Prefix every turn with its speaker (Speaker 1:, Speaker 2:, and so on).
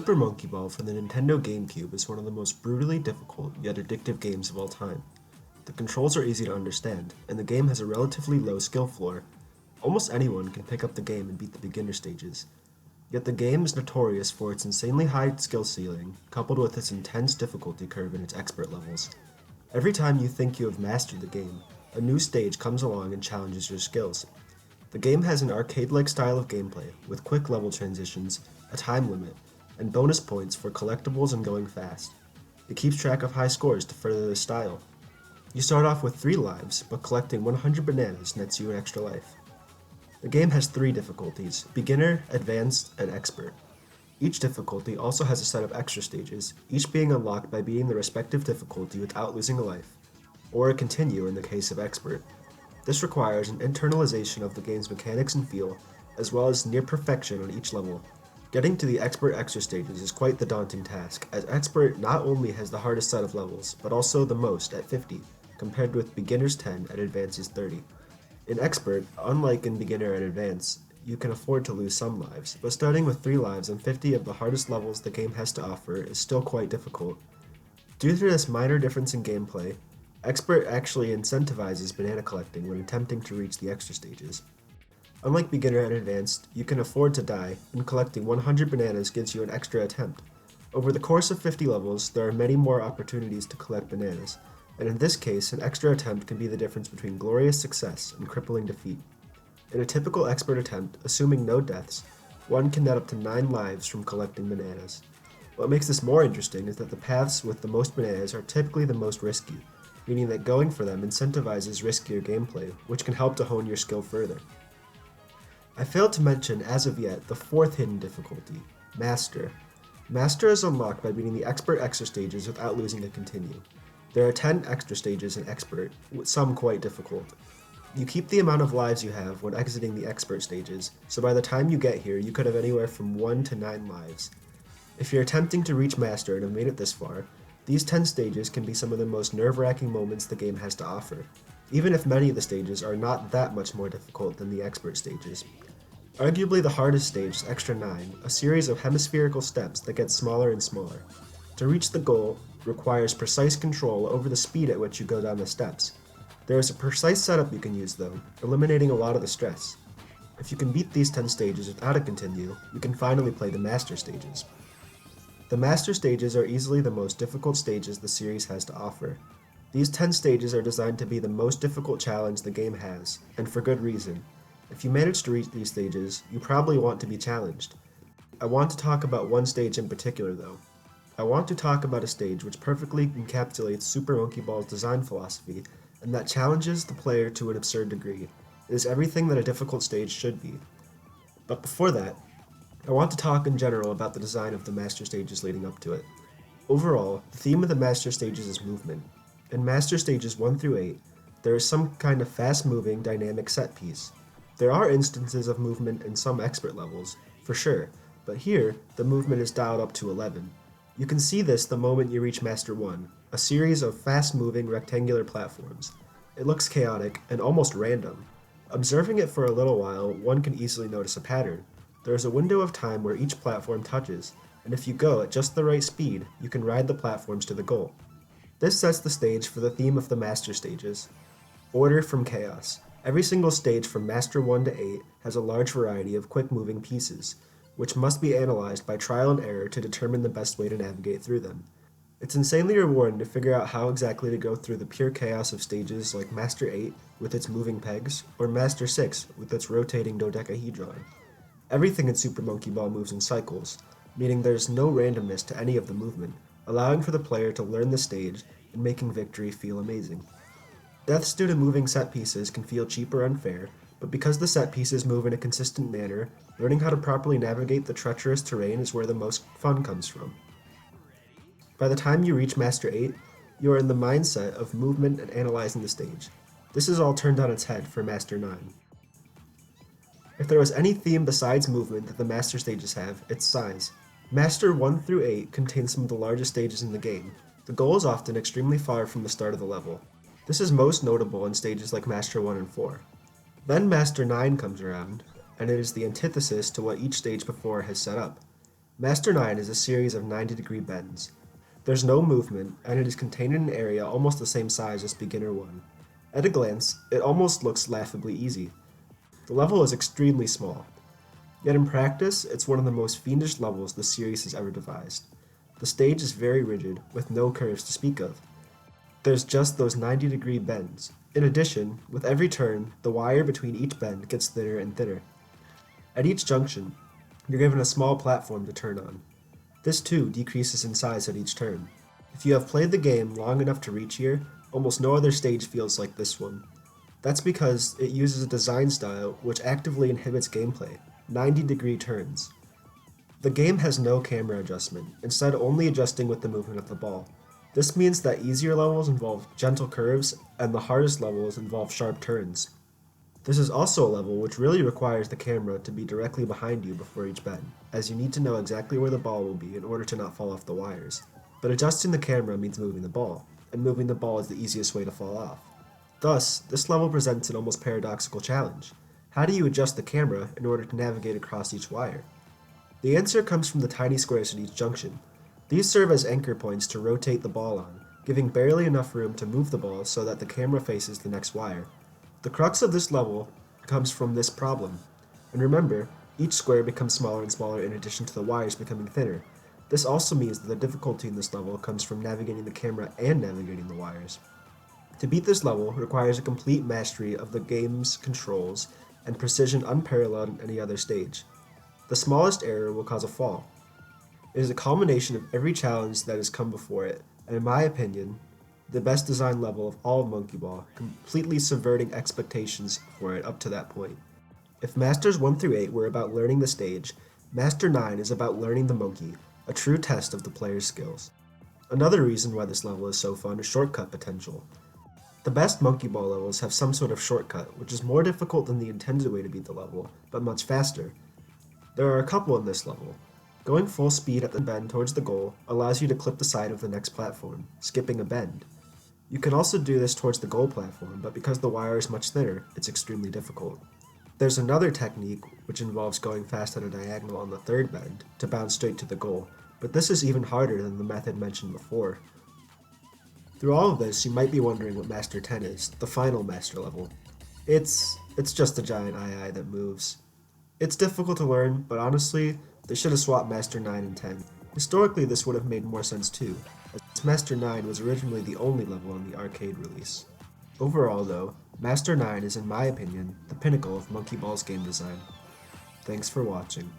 Speaker 1: Super Monkey Ball for the Nintendo GameCube is one of the most brutally difficult yet addictive games of all time. The controls are easy to understand, and the game has a relatively low skill floor. Almost anyone can pick up the game and beat the beginner stages. Yet the game is notorious for its insanely high skill ceiling, coupled with its intense difficulty curve in its expert levels. Every time you think you have mastered the game, a new stage comes along and challenges your skills. The game has an arcade-like style of gameplay, with quick level transitions, a time limit, and bonus points for collectibles and going fast. It keeps track of high scores to further the style. You start off with 3 lives, but collecting 100 bananas nets you an extra life. The game has 3 difficulties: beginner, advanced, and expert. Each difficulty also has a set of extra stages, each being unlocked by beating the respective difficulty without losing a life, or a continue in the case of expert. This requires an internalization of the game's mechanics and feel, as well as near perfection on each level. Getting to the expert extra stages is quite the daunting task, as expert not only has the hardest set of levels, but also the most at 50, compared with beginner's 10 and advance's 30. In expert, unlike in beginner and advance, you can afford to lose some lives, but starting with 3 lives and 50 of the hardest levels the game has to offer is still quite difficult. Due to this minor difference in gameplay, expert actually incentivizes banana collecting when attempting to reach the extra stages. Unlike beginner and advanced, you can afford to die, and collecting 100 bananas gives you an extra attempt. Over the course of 50 levels, there are many more opportunities to collect bananas, and in this case, an extra attempt can be the difference between glorious success and crippling defeat. In a typical expert attempt, assuming no deaths, one can net up to 9 lives from collecting bananas. What makes this more interesting is that the paths with the most bananas are typically the most risky, meaning that going for them incentivizes riskier gameplay, which can help to hone your skill further. I failed to mention, as of yet, the 4th hidden difficulty, Master. Master is unlocked by beating the expert extra stages without losing a continue. There are 10 extra stages in expert, with some quite difficult. You keep the amount of lives you have when exiting the expert stages, so by the time you get here, you could have anywhere from 1 to 9 lives. If you're attempting to reach Master and have made it this far, these 10 stages can be some of the most nerve-wracking moments the game has to offer, even if many of the stages are not that much more difficult than the expert stages. Arguably the hardest stage is Extra 9, a series of hemispherical steps that get smaller and smaller. To reach the goal requires precise control over the speed at which you go down the steps. There is a precise setup you can use though, eliminating a lot of the stress. If you can beat these 10 stages without a continue, you can finally play the Master stages. The Master stages are easily the most difficult stages the series has to offer. These 10 stages are designed to be the most difficult challenge the game has, and for good reason. If you manage to reach these stages, you probably want to be challenged. I want to talk about one stage in particular though. I want to talk about a stage which perfectly encapsulates Super Monkey Ball's design philosophy, and that challenges the player to an absurd degree. It is everything that a difficult stage should be. But before that, I want to talk in general about the design of the Master stages leading up to it. Overall, the theme of the Master stages is movement. In Master stages 1 through 8, there is some kind of fast-moving, dynamic set piece. There are instances of movement in some expert levels, for sure, but here, the movement is dialed up to 11. You can see this the moment you reach Master 1, a series of fast-moving rectangular platforms. It looks chaotic and almost random. Observing it for a little while, one can easily notice a pattern. There is a window of time where each platform touches, and if you go at just the right speed, you can ride the platforms to the goal. This sets the stage for the theme of the Master stages. Order from chaos. Every single stage from Master 1 to 8 has a large variety of quick-moving pieces, which must be analyzed by trial and error to determine the best way to navigate through them. It's insanely rewarding to figure out how exactly to go through the pure chaos of stages like Master 8 with its moving pegs, or Master 6 with its rotating dodecahedron. Everything in Super Monkey Ball moves in cycles, meaning there's no randomness to any of the movement, allowing for the player to learn the stage and making victory feel amazing. Deaths due to moving set pieces can feel cheap or unfair, but because the set pieces move in a consistent manner, learning how to properly navigate the treacherous terrain is where the most fun comes from. By the time you reach Master 8, you are in the mindset of movement and analyzing the stage. This is all turned on its head for Master 9. If there was any theme besides movement that the Master stages have, it's size. Master 1 through 8 contains some of the largest stages in the game. The goal is often extremely far from the start of the level. This is most notable in stages like Master 1 and 4. Then Master 9 comes around, and it is the antithesis to what each stage before has set up. Master 9 is a series of 90-degree bends. There's no movement, and it is contained in an area almost the same size as Beginner 1. At a glance, it almost looks laughably easy. The level is extremely small, yet in practice, it's one of the most fiendish levels the series has ever devised. The stage is very rigid, with no curves to speak of. There's just those 90-degree bends. In addition, with every turn, the wire between each bend gets thinner and thinner. At each junction, you're given a small platform to turn on. This too decreases in size at each turn. If you have played the game long enough to reach here, almost no other stage feels like this one. That's because it uses a design style which actively inhibits gameplay, 90-degree turns. The game has no camera adjustment, instead only adjusting with the movement of the ball. This means that easier levels involve gentle curves, and the hardest levels involve sharp turns. This is also a level which really requires the camera to be directly behind you before each bend, as you need to know exactly where the ball will be in order to not fall off the wires. But adjusting the camera means moving the ball, and moving the ball is the easiest way to fall off. Thus, this level presents an almost paradoxical challenge. How do you adjust the camera in order to navigate across each wire? The answer comes from the tiny squares at each junction. These serve as anchor points to rotate the ball on, giving barely enough room to move the ball so that the camera faces the next wire. The crux of this level comes from this problem. And remember, each square becomes smaller and smaller in addition to the wires becoming thinner. This also means that the difficulty in this level comes from navigating the camera and navigating the wires. To beat this level requires a complete mastery of the game's controls and precision unparalleled in any other stage. The smallest error will cause a fall. It is a culmination of every challenge that has come before it, and in my opinion, the best designed level of all of Monkey Ball, completely subverting expectations for it up to that point. If Masters 1 through 8 were about learning the stage, Master 9 is about learning the monkey, a true test of the player's skills. Another reason why this level is so fun is shortcut potential. The best Monkey Ball levels have some sort of shortcut, which is more difficult than the intended way to beat the level, but much faster. There are a couple in this level. Going full speed at the bend towards the goal allows you to clip the side of the next platform, skipping a bend. You can also do this towards the goal platform, but because the wire is much thinner, it's extremely difficult. There's another technique which involves going fast at a diagonal on the third bend to bounce straight to the goal, but this is even harder than the method mentioned before. Through all of this, you might be wondering what Master 10 is, the final master level. It's just a giant ii that moves. It's difficult to learn, but honestly, they should have swapped Master 9 and 10. Historically, this would have made more sense too, as Master 9 was originally the only level on the arcade release. Overall though, Master 9 is in my opinion, the pinnacle of Monkey Ball's game design. Thanks for watching.